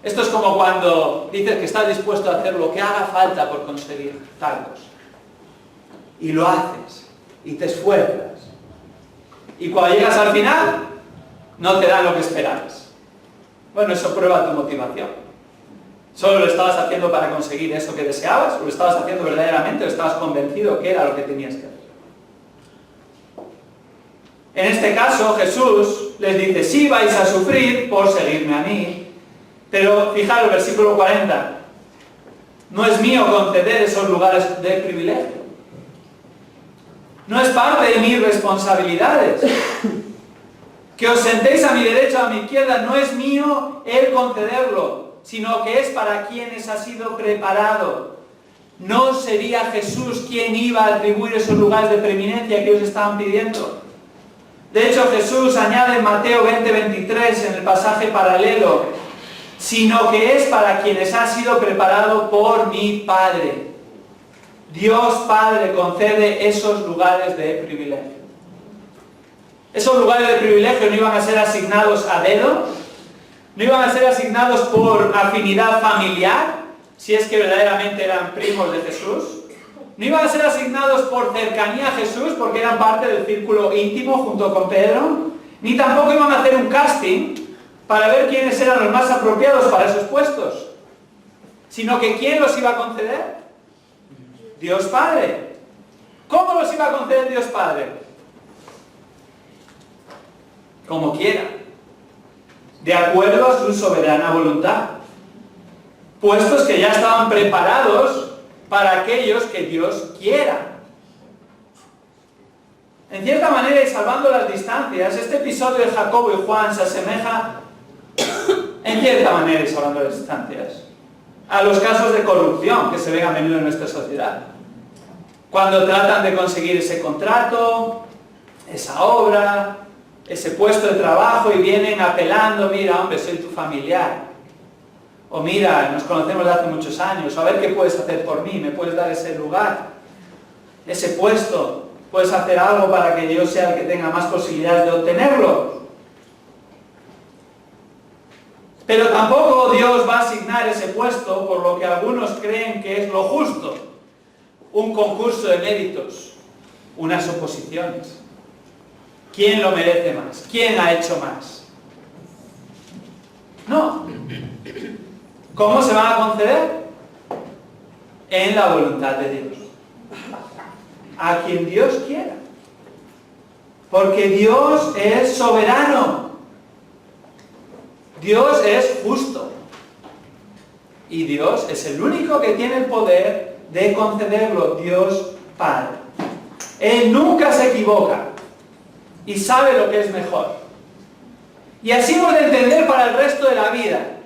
Esto es como cuando dices que estás dispuesto a hacer lo que haga falta por conseguir tal cosa. Y lo haces, y te esfuerzas. Y cuando llegas al final, no te dan lo que esperabas. Bueno, eso prueba tu motivación. ¿Solo lo estabas haciendo para conseguir eso que deseabas? ¿O lo estabas haciendo verdaderamente? ¿O estabas convencido que era lo que tenías que hacer? En este caso, Jesús les dice: sí vais a sufrir por seguirme a mí. Pero fijaros el versículo 40. No es mío conceder esos lugares de privilegio. No es parte de mis responsabilidades. Que os sentéis a mi derecha o a mi izquierda no es mío el concederlo, sino que es para quienes ha sido preparado. No sería Jesús quien iba a atribuir esos lugares de preeminencia que ellos estaban pidiendo. De hecho, Jesús añade en Mateo 20:23, en el pasaje paralelo, sino que es para quienes ha sido preparado por mi Padre. Dios Padre concede esos lugares de privilegio. Esos lugares de privilegio no iban a ser asignados a dedo, no iban a ser asignados por afinidad familiar, si es que verdaderamente eran primos de Jesús, no iban a ser asignados por cercanía a Jesús, porque eran parte del círculo íntimo junto con Pedro, ni tampoco iban a hacer un casting para ver quiénes eran los más apropiados para esos puestos, sino que ¿quién los iba a conceder? Dios Padre. ¿Cómo los iba a conceder Dios Padre? Como quiera, de acuerdo a su soberana voluntad. Puestos que ya estaban preparados para aquellos que Dios quiera. En cierta manera, y salvando las distancias, este episodio de Jacobo y Juan se asemeja, en cierta manera y salvando las distancias, a los casos de corrupción que se ven a menudo en nuestra sociedad. Cuando tratan de conseguir ese contrato, esa obra, ese puesto de trabajo y vienen apelando, mira, hombre, soy tu familiar. O mira, nos conocemos de hace muchos años, a ver qué puedes hacer por mí, me puedes dar ese lugar, ese puesto, puedes hacer algo para que yo sea el que tenga más posibilidades de obtenerlo. Pero tampoco Dios va a asignar ese puesto por lo que algunos creen que es lo justo. Un concurso de méritos, unas oposiciones. ¿Quién lo merece más? ¿Quién ha hecho más? No. ¿Cómo se van a conceder? En la voluntad de Dios. A quien Dios quiera. Porque Dios es soberano. Dios es justo. Y Dios es el único que tiene el poder de concederlo, Dios Padre. Él nunca se equivoca y sabe lo que es mejor. Y así hemos de entender para el resto de la vida.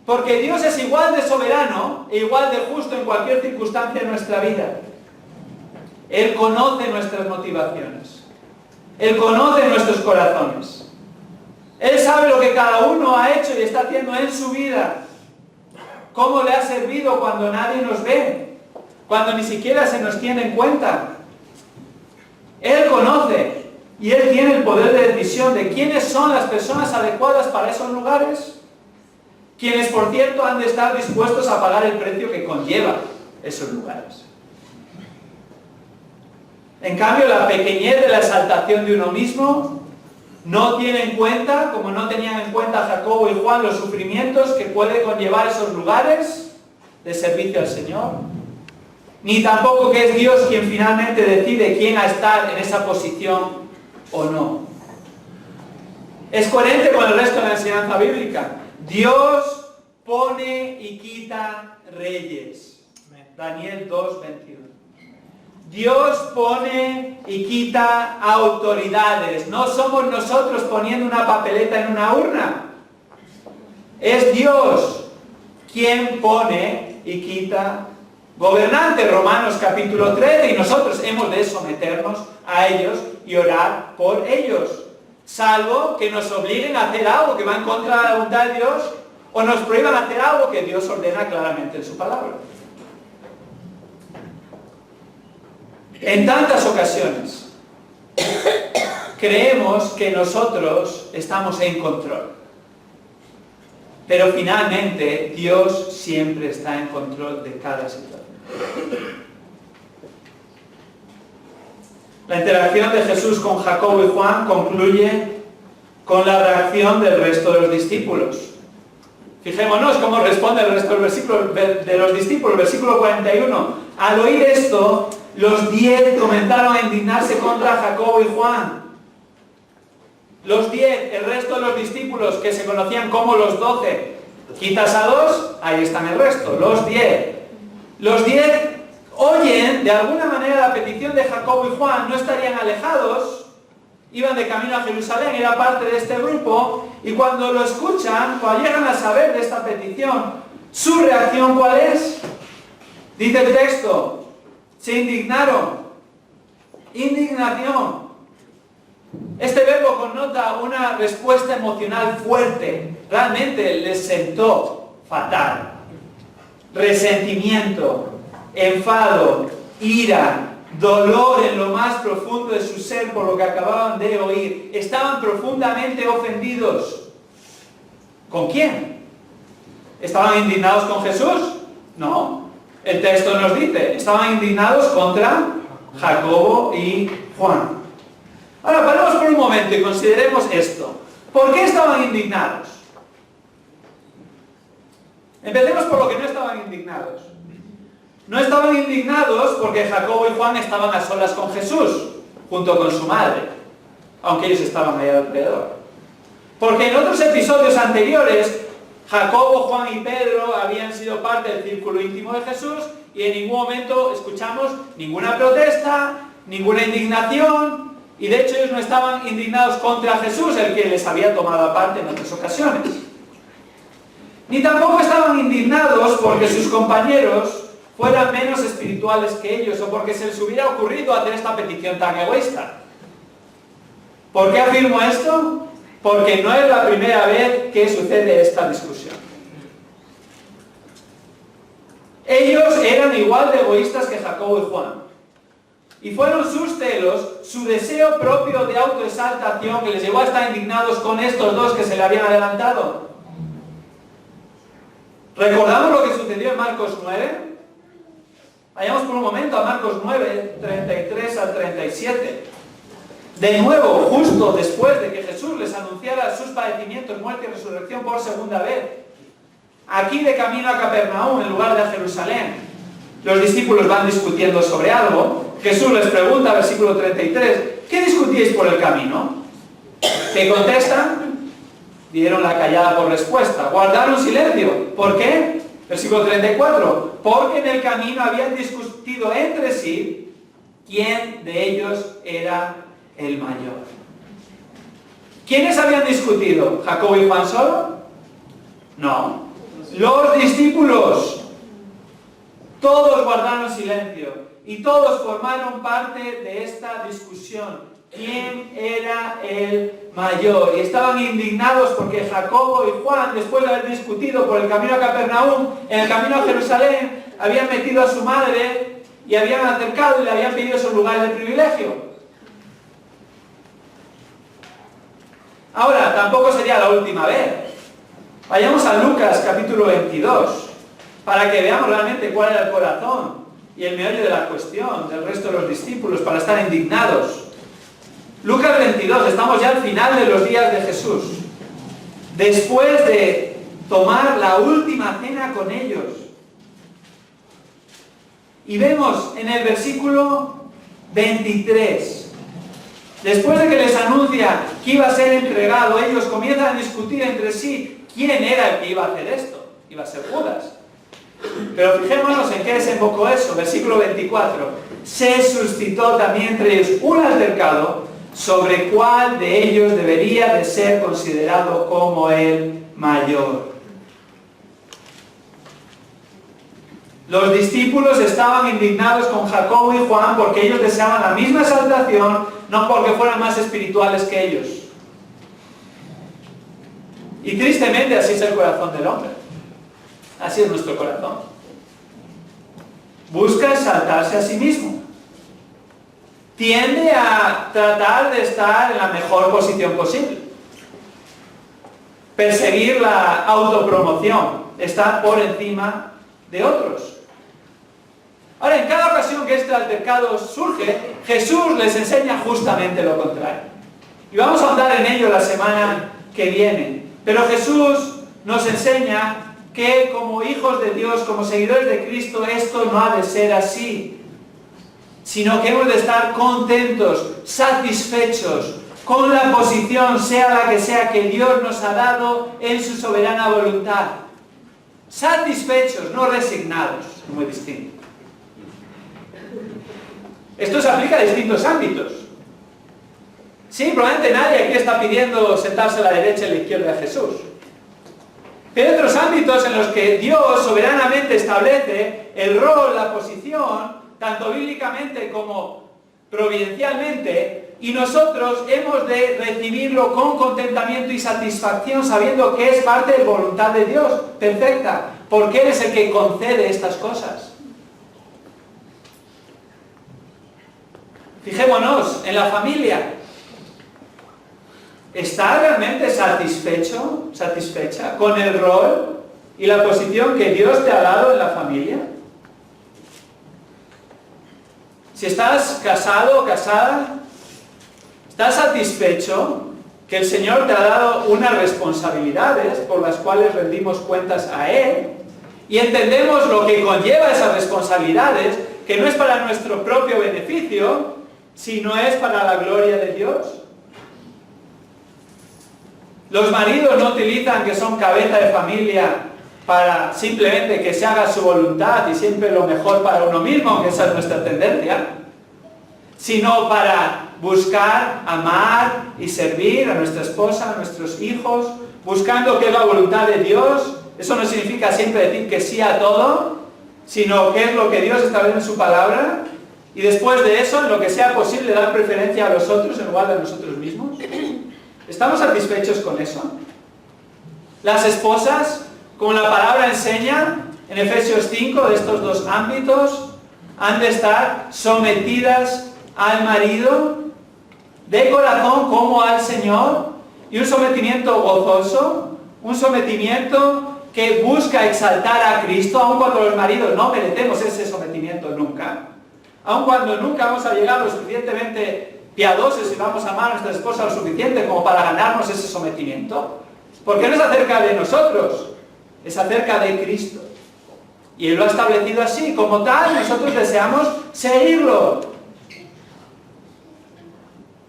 Porque Dios es igual de soberano e igual de justo en cualquier circunstancia de nuestra vida. Él conoce nuestras motivaciones. Él conoce nuestros corazones. Él sabe lo que cada uno ha hecho y está haciendo en su vida. Cómo le ha servido cuando nadie nos ve, cuando ni siquiera se nos tiene en cuenta. Él conoce y Él tiene el poder de decisión de quiénes son las personas adecuadas para esos lugares, quienes por cierto han de estar dispuestos a pagar el precio que conlleva esos lugares. En cambio, la pequeñez de la exaltación de uno mismo no tiene en cuenta, como no tenían en cuenta Jacobo y Juan, los sufrimientos que puede conllevar esos lugares de servicio al Señor. Ni tampoco que es Dios quien finalmente decide quién ha de estar en esa posición o no. Es coherente con el resto de la enseñanza bíblica. Dios pone y quita reyes. Daniel 2:21. Dios pone y quita autoridades. No somos nosotros poniendo una papeleta en una urna. Es Dios quien pone y quita gobernantes. Romanos capítulo 13. Y nosotros hemos de someternos a ellos y orar por ellos. Salvo que nos obliguen a hacer algo que va en contra de la voluntad de Dios o nos prohíban hacer algo que Dios ordena claramente en su palabra. En tantas ocasiones creemos que nosotros estamos en control, pero finalmente Dios siempre está en control de cada situación. La interacción de Jesús con Jacobo y Juan concluye con la reacción del resto de los discípulos. Fijémonos cómo responde el resto de los discípulos. Versículo 41. Al oír esto, los 10 comenzaron a indignarse contra Jacobo y Juan. Los 10, el resto de los discípulos que se conocían como los 12. Quitas a 2, ahí están el resto, los 10. Los 10 oyen de alguna manera la petición de Jacobo y Juan, no estarían alejados, iban de camino a Jerusalén, era parte de este grupo, y cuando lo escuchan, cuando llegan a saber de esta petición, ¿su reacción cuál es? Dice el texto, se indignaron. Indignación. Este verbo connota una respuesta emocional fuerte. Realmente les sentó fatal. Resentimiento, enfado, ira, dolor en lo más profundo de su ser por lo que acababan de oír. Estaban profundamente ofendidos. ¿Con quién? ¿Estaban indignados con Jesús? No. El texto nos dice, estaban indignados contra Jacobo y Juan. Ahora paremos por un momento y consideremos esto. ¿Por qué estaban indignados? Empecemos por lo que no estaban indignados. No estaban indignados porque Jacobo y Juan estaban a solas con Jesús, junto con su madre, aunque ellos estaban ahí alrededor. Porque en otros episodios anteriores, Jacobo, Juan y Pedro habían sido parte del círculo íntimo de Jesús y en ningún momento escuchamos ninguna protesta, ninguna indignación, y de hecho ellos no estaban indignados contra Jesús, el que les había tomado aparte en otras ocasiones. Ni tampoco estaban indignados porque sus compañeros fueran menos espirituales que ellos o porque se les hubiera ocurrido hacer esta petición tan egoísta. ¿Por qué afirmo esto? Porque no es la primera vez que sucede esta discusión. Ellos eran igual de egoístas que Jacobo y Juan. Y fueron sus celos, su deseo propio de autoexaltación que les llevó a estar indignados con estos dos que se le habían adelantado. ¿Recordamos lo que sucedió en Marcos 9? Vayamos por un momento a Marcos 9, 33 al 37. De nuevo, justo después de que Jesús les anunciara sus padecimientos, muerte y resurrección por segunda vez, aquí de camino a Capernaum, en lugar de a Jerusalén, los discípulos van discutiendo sobre algo. Jesús les pregunta, versículo 33, ¿qué discutíais por el camino? ¿Qué contestan? Dieron la callada por respuesta. Guardaron silencio. ¿Por qué? Versículo 34, porque en el camino habían discutido entre sí quién de ellos era el mayor. ¿Quiénes habían discutido? ¿Jacobo y Juan solo? No. Los discípulos. Todos guardaron silencio y todos formaron parte de esta discusión. ¿Quién era el mayor? Y estaban indignados porque Jacobo y Juan, después de haber discutido por el camino a Capernaum, en el camino a Jerusalén, habían metido a su madre y habían acercado y le habían pedido esos lugares de privilegio. Ahora, tampoco sería la última vez. Vayamos a Lucas capítulo 22, para que veamos realmente cuál era el corazón y el meollo de la cuestión del resto de los discípulos, para estar indignados. Lucas 22, estamos ya al final de los días de Jesús. Después de tomar la última cena con ellos. Y vemos en el versículo 23, después de que les anuncia que iba a ser entregado, ellos comienzan a discutir entre sí quién era el que iba a hacer esto. Iba a ser Judas. Pero fijémonos en qué desembocó eso. Versículo 24. Se suscitó también entre ellos un altercado sobre cuál de ellos debería de ser considerado como el mayor. Los discípulos estaban indignados con Jacobo y Juan porque ellos deseaban la misma exaltación, no porque fueran más espirituales que ellos. Y tristemente así es el corazón del hombre. Así es nuestro corazón. Busca exaltarse a sí mismo. Tiende a tratar de estar en la mejor posición posible. Perseguir la autopromoción, estar por encima de otros. Ahora, en cada ocasión que este altercado surge, Jesús les enseña justamente lo contrario. Y vamos a andar en ello la semana que viene. Pero Jesús nos enseña que como hijos de Dios, como seguidores de Cristo, esto no ha de ser así, sino que hemos de estar contentos, satisfechos, con la posición, sea la que sea, que Dios nos ha dado en su soberana voluntad. Satisfechos, no resignados, es muy distinto. Esto se aplica a distintos ámbitos. Sí, probablemente nadie aquí está pidiendo sentarse a la derecha y a la izquierda de Jesús. Pero hay otros ámbitos en los que Dios soberanamente establece el rol, la posición, tanto bíblicamente como providencialmente, y nosotros hemos de recibirlo con contentamiento y satisfacción, sabiendo que es parte de la voluntad de Dios, perfecta, porque Él es el que concede estas cosas. Fijémonos en la familia. ¿Estás realmente satisfecho, satisfecha con el rol y la posición que Dios te ha dado en la familia? Si estás casado o casada, ¿estás satisfecho que el Señor te ha dado unas responsabilidades por las cuales rendimos cuentas a Él? Y entendemos lo que conlleva esas responsabilidades, que no es para nuestro propio beneficio, sino es para la gloria de Dios. Los maridos no utilizan que son cabeza de familia para simplemente que se haga su voluntad y siempre lo mejor para uno mismo, aunque esa es nuestra tendencia, sino para buscar, amar y servir a nuestra esposa, a nuestros hijos, buscando que es la voluntad de Dios Eso no significa siempre decir que sí a todo, sino qué es lo que Dios establece en su palabra, y después de eso, en lo que sea posible, dar preferencia a los otros en lugar de a nosotros mismos. ¿Estamos satisfechos con eso? Las esposas, como la palabra enseña en Efesios 5, de estos dos ámbitos, han de estar sometidas al marido de corazón como al Señor, y un sometimiento gozoso, un sometimiento que busca exaltar a Cristo, aun cuando los maridos no merecemos ese sometimiento nunca, aun cuando nunca vamos a llegar lo suficientemente piadosos y vamos a amar a nuestra esposa lo suficiente como para ganarnos ese sometimiento, porque no es acerca de nosotros, es acerca de Cristo. Y Él lo ha establecido así, como tal, nosotros deseamos seguirlo.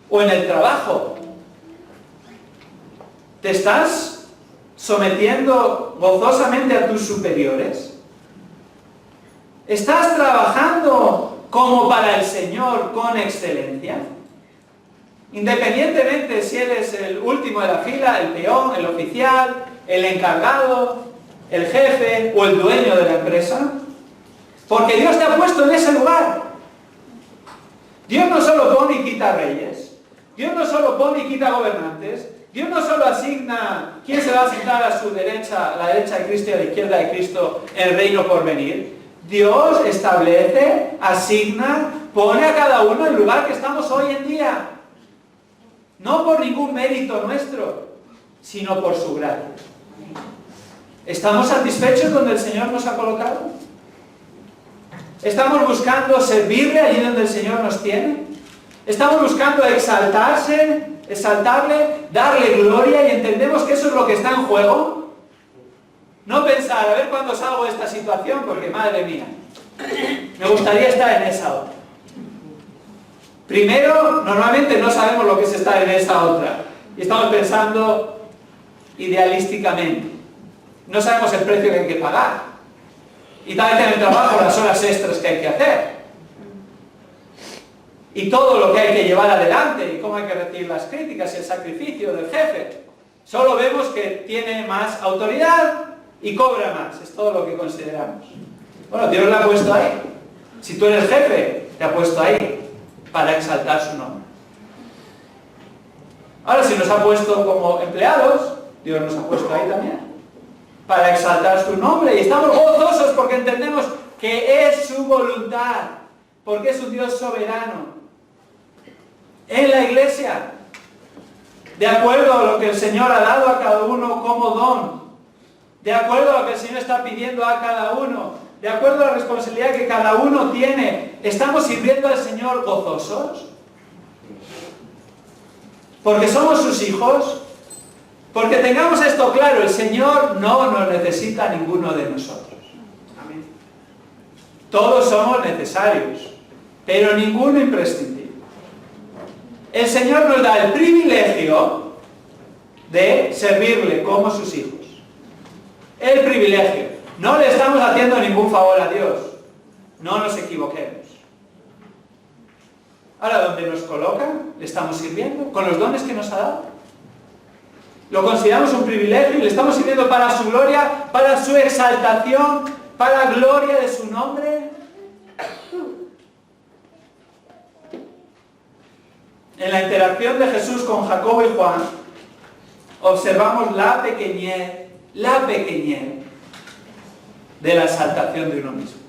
O en el trabajo. ¿Te estás sometiendo gozosamente a tus superiores? ¿Estás trabajando como para el Señor con excelencia? Independientemente si eres el último de la fila, el peón, el oficial, el encargado, el jefe o el dueño de la empresa, porque Dios te ha puesto en ese lugar. Dios no solo pone y quita reyes, Dios no solo pone y quita gobernantes, Dios no solo asigna quién se va a sentar a su derecha, a la derecha de Cristo y a la izquierda de Cristo en el reino por venir. Dios establece, asigna, pone a cada uno en el lugar que estamos hoy en día. No por ningún mérito nuestro, sino por su gracia. ¿Estamos satisfechos donde el Señor nos ha colocado? ¿Estamos buscando servirle allí donde el Señor nos tiene? ¿Estamos buscando exaltarle, darle gloria y entendemos que eso es lo que está en juego? No pensar, a ver cuándo salgo de esta situación, porque madre mía, me gustaría estar en esa otra. Primero, normalmente no sabemos lo que es estar en esa otra. Y estamos pensando idealísticamente. No sabemos el precio que hay que pagar. Y tal vez en el trabajo las horas extras que hay que hacer. Y todo lo que hay que llevar adelante y cómo hay que recibir las críticas y el sacrificio del jefe. Solo vemos que tiene más autoridad y cobra más. Es todo lo que consideramos. Bueno, Dios lo ha puesto ahí. Si tú eres jefe, te ha puesto ahí para exaltar su nombre. Ahora, si nos ha puesto como empleados, Dios nos ha puesto ahí también para exaltar su nombre, y estamos gozosos porque entendemos que es su voluntad, porque es un Dios soberano. En la iglesia, de acuerdo a lo que el Señor ha dado a cada uno como don, de acuerdo a lo que el Señor está pidiendo a cada uno, de acuerdo a la responsabilidad que cada uno tiene, ¿estamos sirviendo al Señor gozosos? Porque somos sus hijos. Porque tengamos esto claro, el Señor no nos necesita a ninguno de nosotros. Amén. Todos somos necesarios, pero ninguno imprescindible. El Señor nos da el privilegio de servirle como sus hijos. El privilegio. No le estamos haciendo ningún favor a Dios. No nos equivoquemos. Ahora, donde nos coloca, le estamos sirviendo con los dones que nos ha dado. Lo consideramos un privilegio y le estamos sirviendo para su gloria, para su exaltación, para la gloria de su nombre. En la interacción de Jesús con Jacobo y Juan, observamos la pequeñez de la exaltación de uno mismo.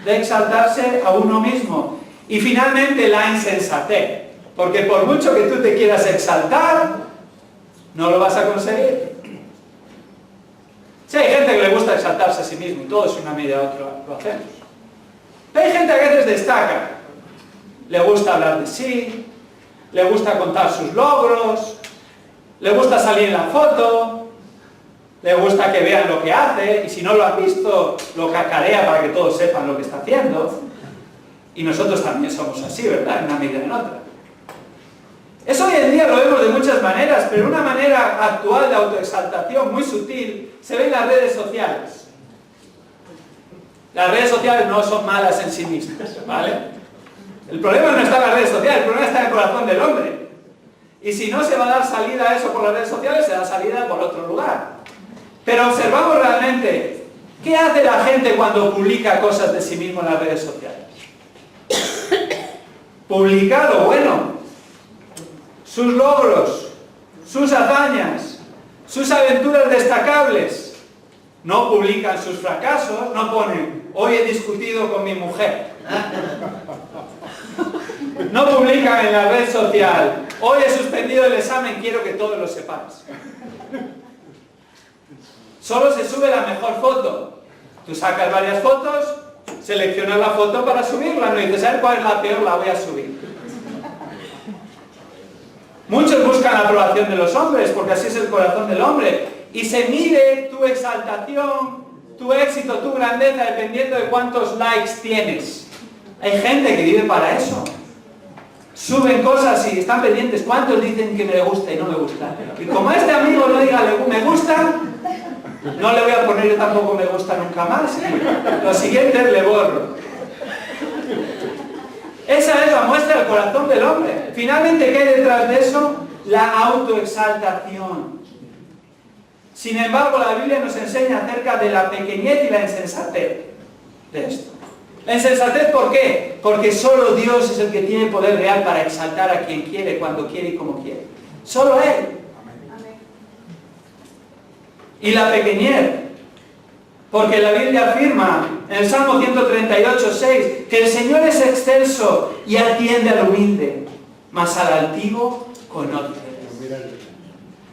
De exaltarse a uno mismo. Y finalmente la insensatez. Porque por mucho que tú te quieras exaltar, no lo vas a conseguir. Si hay gente que le gusta exaltarse a sí mismo, y todos una medida u otra lo hacemos. Pero hay gente que a veces destaca. Le gusta hablar de sí, le gusta contar sus logros, le gusta salir en la foto, le gusta que vean lo que hace, y si no lo han visto, lo cacarea para que todos sepan lo que está haciendo. Y nosotros también somos así, ¿verdad? En una medida en otra. Eso hoy en día lo vemos de muchas maneras, pero una manera actual de autoexaltación muy sutil se ve en las redes sociales. Las redes sociales no son malas en sí mismas, ¿vale? El problema no está en las redes sociales, el problema está en el corazón del hombre. Y si no se va a dar salida a eso por las redes sociales, se da salida por otro lugar. Pero observamos realmente, ¿qué hace la gente cuando publica cosas de sí mismo en las redes sociales? Publica lo bueno, sus logros, sus hazañas, sus aventuras destacables. No publican sus fracasos, no ponen, hoy he discutido con mi mujer. No publican en la red social, hoy he suspendido el examen, quiero que todos lo sepáis. Solo se sube la mejor foto. Tú sacas varias fotos, seleccionas la foto para subirla, no dices, ¿sabes cuál es la peor? La voy a subir. Muchos buscan la aprobación de los hombres, porque así es el corazón del hombre. Y se mide tu exaltación, tu éxito, tu grandeza, dependiendo de cuántos likes tienes. Hay gente que vive para eso. Suben cosas y están pendientes. ¿Cuántos dicen que me gusta y no me gusta? Y como este amigo no diga me gusta, no le voy a poner yo tampoco me gusta nunca más. Lo siguiente le borro. Esa es la muestra del corazón del hombre. Finalmente, ¿qué hay detrás de eso? La autoexaltación. Sin embargo, la Biblia nos enseña acerca de la pequeñez y la insensatez de esto. La insensatez, ¿por qué? Porque solo Dios es el que tiene poder real para exaltar a quien quiere, cuando quiere y como quiere. Solo Él. Y la pequeñez, porque la Biblia afirma en el Salmo 138:6 que el Señor es excelso y atiende al humilde, mas al altivo conoce.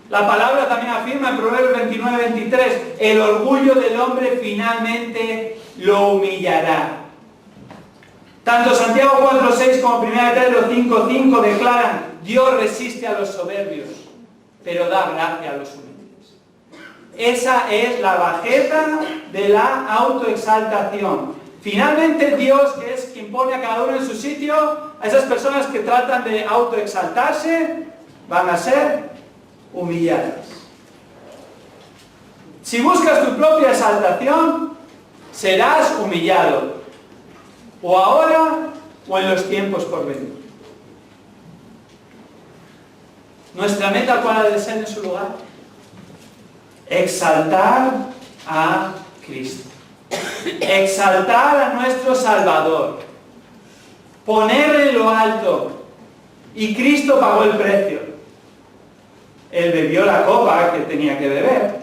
La palabra también afirma en Proverbios 29:23, el orgullo del hombre finalmente lo humillará. Tanto Santiago 4:6 como 1 Pedro 5:5 declaran, Dios resiste a los soberbios, pero da gracia a los humildes. Esa es la bajeza de la autoexaltación. Finalmente Dios, que es quien pone a cada uno en su sitio, a esas personas que tratan de autoexaltarse, van a ser humilladas. Si buscas tu propia exaltación, serás humillado, o ahora o en los tiempos por venir. Nuestra meta, ¿cuál ha de ser en su lugar? Exaltar a Cristo, exaltar a nuestro Salvador, ponerle en lo alto, y Cristo pagó el precio. Él bebió la copa que tenía que beber.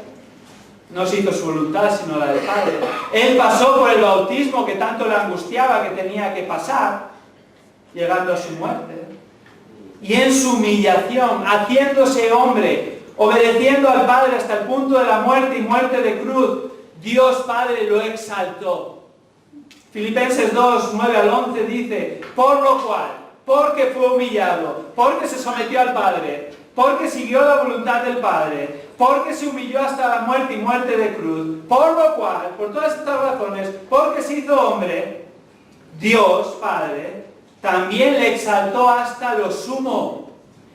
No se hizo su voluntad, sino la del Padre. Él pasó por el bautismo que tanto le angustiaba que tenía que pasar, llegando a su muerte. Y en su humillación, haciéndose hombre, obedeciendo al Padre hasta el punto de la muerte y muerte de cruz, Dios Padre lo exaltó. Filipenses 2:9-11 dice, por lo cual, porque fue humillado, porque se sometió al Padre, porque siguió la voluntad del Padre, porque se humilló hasta la muerte y muerte de cruz, por lo cual, por todas estas razones, porque se hizo hombre, Dios Padre también le exaltó hasta lo sumo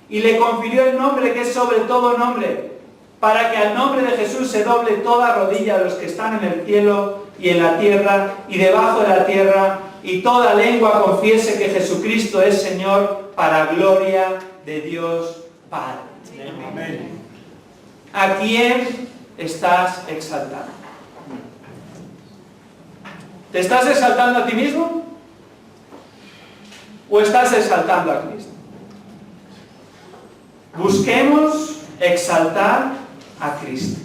y le confirió el nombre que es sobre todo nombre, para que al nombre de Jesús se doble toda rodilla de los que están en el cielo y en la tierra y debajo de la tierra, y toda lengua confiese que Jesucristo es Señor, para gloria de Dios Padre. Amén. ¿A quién estás exaltando? ¿Te estás exaltando a ti mismo? ¿O estás exaltando a Cristo? Busquemos exaltar a Cristo,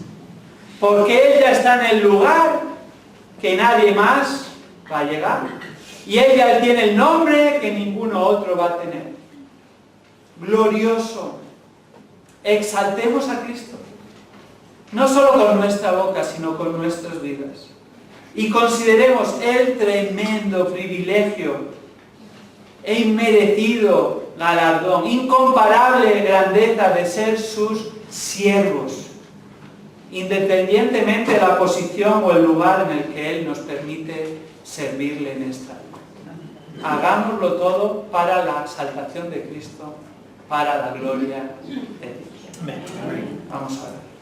porque Él ya está en el lugar que nadie más va a llegar, y Él ya tiene el nombre que ninguno otro va a tener. Glorioso. Exaltemos a Cristo, no solo con nuestra boca, sino con nuestras vidas, y consideremos el tremendo privilegio e inmerecido galardón, incomparable grandeza de ser sus siervos, independientemente de la posición o el lugar en el que Él nos permite servirle en esta vida. Hagámoslo todo para la exaltación de Cristo, para la gloria de Dios. Amén. Vamos a ver.